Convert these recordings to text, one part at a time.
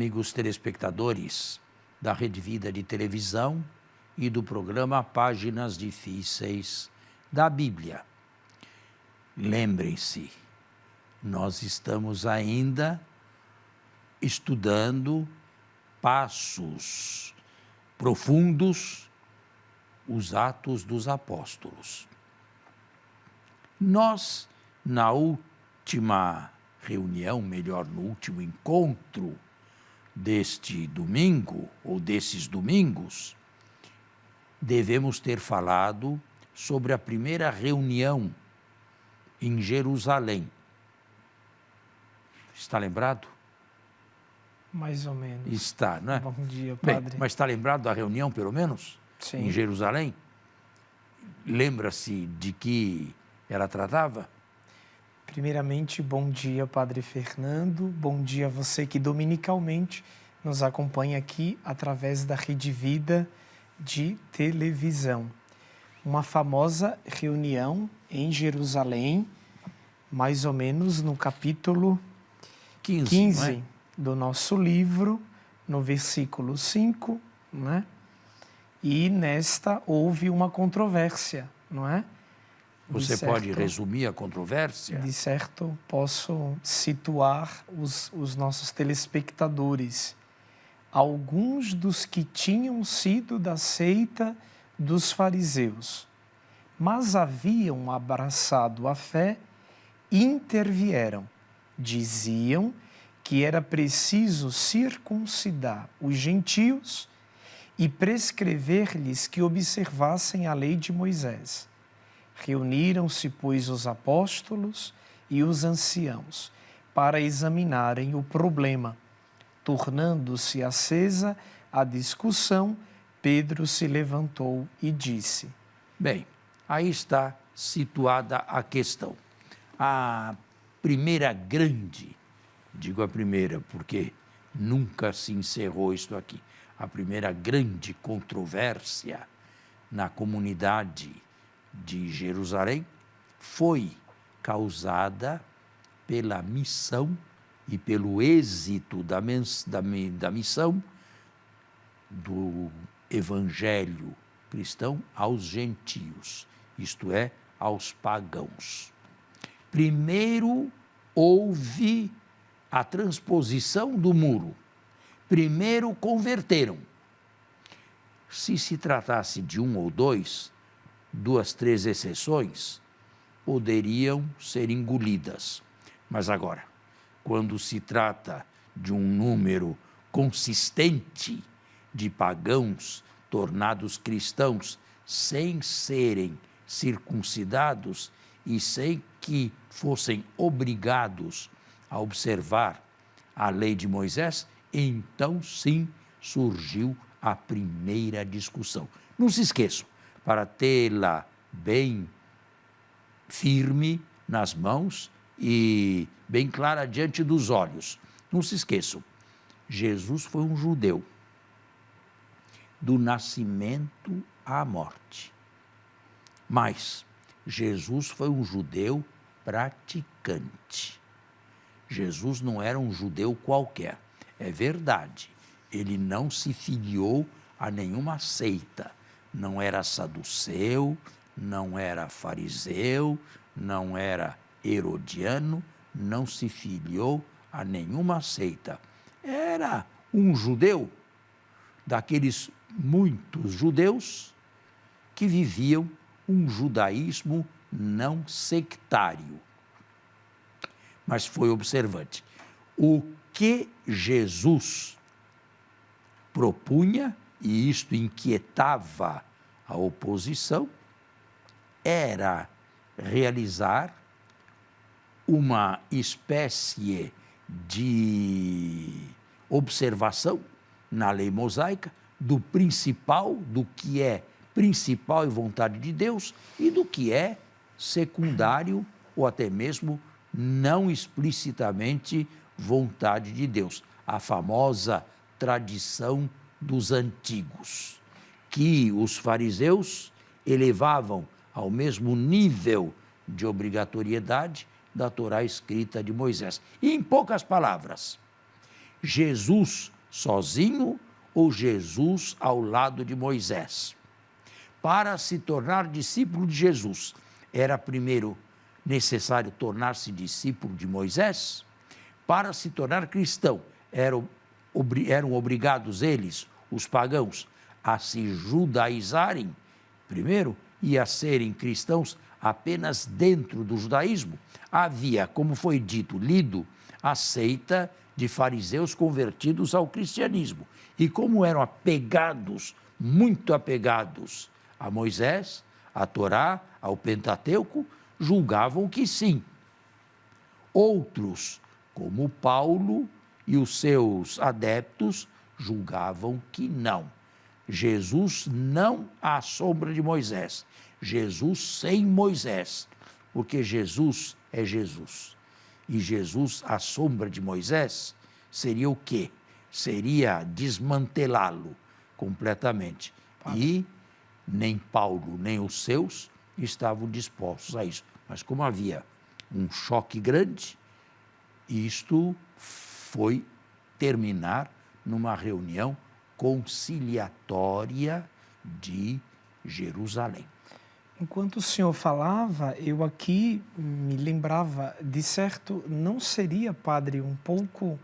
amigos telespectadores da Rede Vida de televisão e do programa Páginas Difíceis da Bíblia. Lembrem-se, nós estamos ainda estudando passos profundos, os Atos dos Apóstolos. Nós, na última reunião, melhor, no último encontro deste domingo, ou desses domingos, devemos ter falado sobre a primeira reunião em Jerusalém. Está lembrado? Mais ou menos. Está, não é? Bom dia, padre. Bem, mas está lembrado da reunião, pelo menos? Sim. Em Jerusalém? Lembra-se de que ela tratava? Primeiramente, bom dia, Padre Fernando. Bom dia a você que dominicalmente nos acompanha aqui através da Rede Vida de televisão. Uma famosa reunião em Jerusalém, mais ou menos no capítulo 15 não é? do nosso livro, no versículo 5, né? E nesta houve uma controvérsia, não é? Você pode resumir a controvérsia? De certo, posso situar os nossos telespectadores. Alguns dos que tinham sido da seita dos fariseus, mas haviam abraçado a fé, intervieram. Diziam que era preciso circuncidar os gentios e prescrever-lhes que observassem a lei de Moisés. Reuniram-se, pois, os apóstolos e os anciãos para examinarem o problema. Tornando-se acesa a discussão, Pedro se levantou e disse: Bem, aí está situada a questão. A primeira grande, digo a primeira porque nunca se encerrou isto aqui, a primeira grande controvérsia na comunidade de Jerusalém foi causada pela missão e pelo êxito da missão do evangelho cristão aos gentios, isto é, aos pagãos. Primeiro houve a transposição do muro, primeiro converteram. Se tratasse de um ou dois, 2, 3 exceções, poderiam ser engolidas. Mas agora, quando se trata de um número consistente de pagãos tornados cristãos sem serem circuncidados e sem que fossem obrigados a observar a lei de Moisés, então sim surgiu a primeira discussão. Não se esqueçam, para tê-la bem firme nas mãos e bem clara diante dos olhos. Não se esqueçam, Jesus foi um judeu, do nascimento à morte. Mas Jesus foi um judeu praticante. Jesus não era um judeu qualquer. É verdade, ele não se filiou a nenhuma seita. Não era saduceu, não era fariseu, não era herodiano, não se filiou a nenhuma seita. Era um judeu, daqueles muitos judeus que viviam um judaísmo não sectário. Mas foi observante. O que Jesus propunha, e isto inquietava a oposição, era realizar uma espécie de observação na lei mosaica do principal, do que é principal e vontade de Deus e do que é secundário ou até mesmo não explicitamente vontade de Deus. A famosa tradição dos antigos, que os fariseus elevavam ao mesmo nível de obrigatoriedade da Torá escrita de Moisés. E, em poucas palavras, Jesus sozinho ou Jesus ao lado de Moisés. Para se tornar discípulo de Jesus, era primeiro necessário tornar-se discípulo de Moisés? Para se tornar cristão, eram obrigados eles, os pagãos, a se judaizarem primeiro e a serem cristãos apenas dentro do judaísmo? Havia, como foi dito, lido, a seita de fariseus convertidos ao cristianismo. E como eram apegados, muito apegados a Moisés, a Torá, ao Pentateuco, julgavam que sim. Outros, como Paulo e os seus adeptos, julgavam que não. Jesus não à sombra de Moisés. Jesus sem Moisés, porque Jesus é Jesus. E Jesus à sombra de Moisés seria o quê? Seria desmantelá-lo completamente. E nem Paulo, nem os seus estavam dispostos a isso. Mas como havia um choque grande, isto foi terminar numa reunião conciliatória de Jerusalém. Enquanto o senhor falava, eu aqui me lembrava, de certo, não seria, padre, um pouco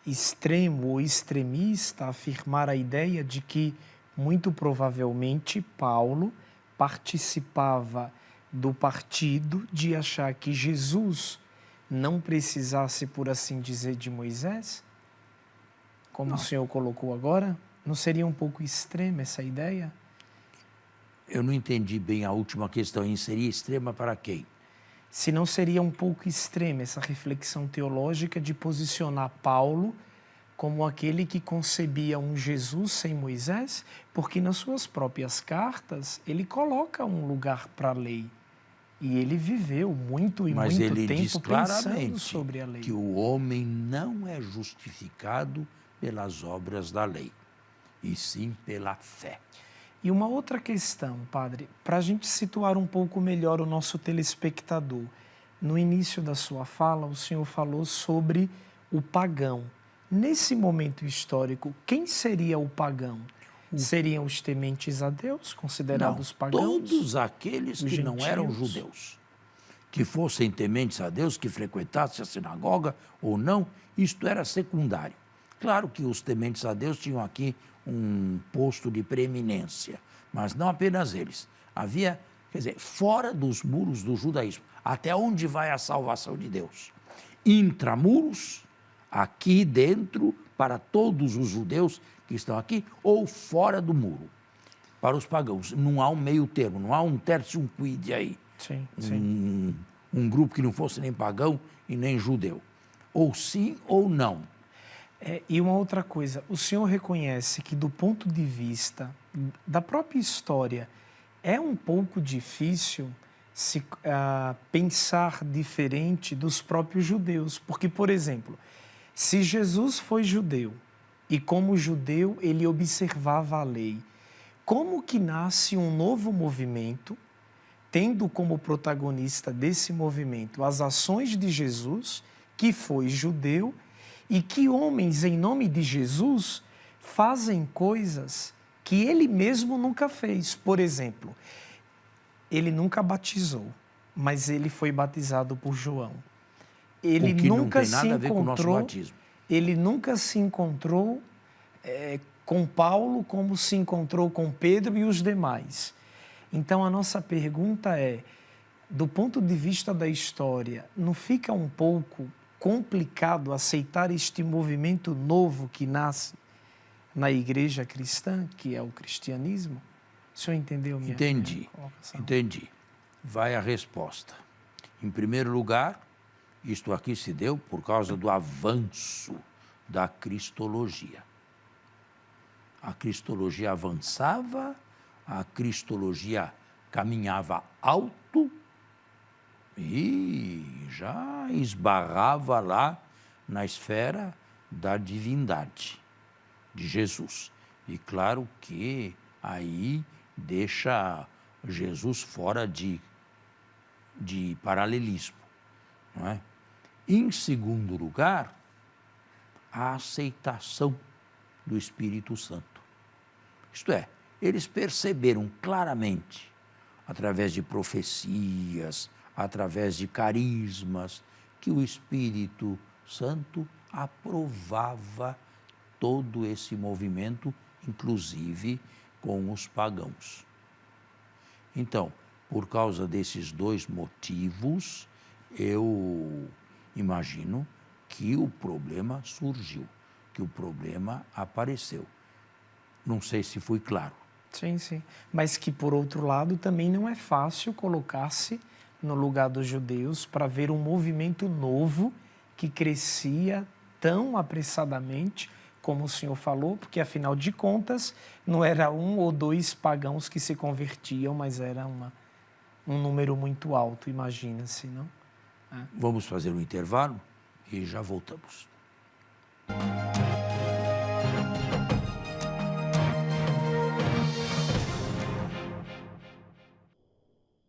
extremo ou extremista afirmar a ideia de que, muito provavelmente, Paulo participava do partido de achar que Jesus não precisasse, por assim dizer, de Moisés? Como o senhor colocou agora? Não seria um pouco extrema essa ideia? Eu não entendi bem a última questão. Seria extrema para quem? Se não seria um pouco extrema essa reflexão teológica de posicionar Paulo como aquele que concebia um Jesus sem Moisés, porque nas suas próprias cartas ele coloca um lugar para a lei. E ele viveu muito e Mas muito ele tempo diz pensando sobre a lei. que o homem não é justificado pelas obras da lei, e sim pela fé. E uma outra questão, padre, para a gente situar um pouco melhor o nosso telespectador. No início da sua fala, o senhor falou sobre o pagão. Nesse momento histórico, quem seria o pagão? Seriam os tementes a Deus, considerados pagãos? Todos aqueles que não eram judeus, que fossem tementes a Deus, que frequentassem a sinagoga ou não, isto era secundário. Claro que os tementes a Deus tinham aqui um posto de preeminência, mas não apenas eles. Havia, quer dizer, fora dos muros do judaísmo, até onde vai a salvação de Deus? Intramuros, aqui dentro, para todos os judeus que estão aqui, ou fora do muro, para os pagãos. Não há um meio termo, não há um tertium quid aí. Sim. Um grupo que não fosse nem pagão e nem judeu. Ou sim ou não. E uma outra coisa, o senhor reconhece que do ponto de vista da própria história, é um pouco difícil pensar diferente dos próprios judeus. Porque, por exemplo, se Jesus foi judeu e como judeu ele observava a lei, como que nasce um novo movimento, tendo como protagonista desse movimento as ações de Jesus, que foi judeu, e que homens, em nome de Jesus, fazem coisas que ele mesmo nunca fez. Por exemplo, ele nunca batizou, mas ele foi batizado por João. Ele o que nunca não tem nada a ver com o nosso batismo. Ele nunca se encontrou com Paulo como se encontrou com Pedro e os demais. Então, a nossa pergunta é, do ponto de vista da história, não fica um pouco complicado aceitar este movimento novo que nasce na igreja cristã, que é o cristianismo? O senhor entendeu minha colocação? Entendi. Vai a resposta. Em primeiro lugar, isto aqui se deu por causa do avanço da cristologia. A cristologia avançava, a cristologia caminhava alto e já esbarrava lá na esfera da divindade de Jesus. E claro que aí deixa Jesus fora de paralelismo, não é? Em segundo lugar, a aceitação do Espírito Santo. Isto é, eles perceberam claramente, através de profecias, através de carismas, que o Espírito Santo aprovava todo esse movimento, inclusive com os pagãos. Então, por causa desses dois motivos, eu imagino que o problema surgiu, que o problema apareceu. Não sei se fui claro. Sim, sim. Mas que, por outro lado, também não é fácil colocar-se no lugar dos judeus para ver um movimento novo que crescia tão apressadamente, como o senhor falou, porque, afinal de contas, não era 1 ou 2 pagãos que se convertiam, mas era um número muito alto, imagina-se, não? Vamos fazer um intervalo e já voltamos.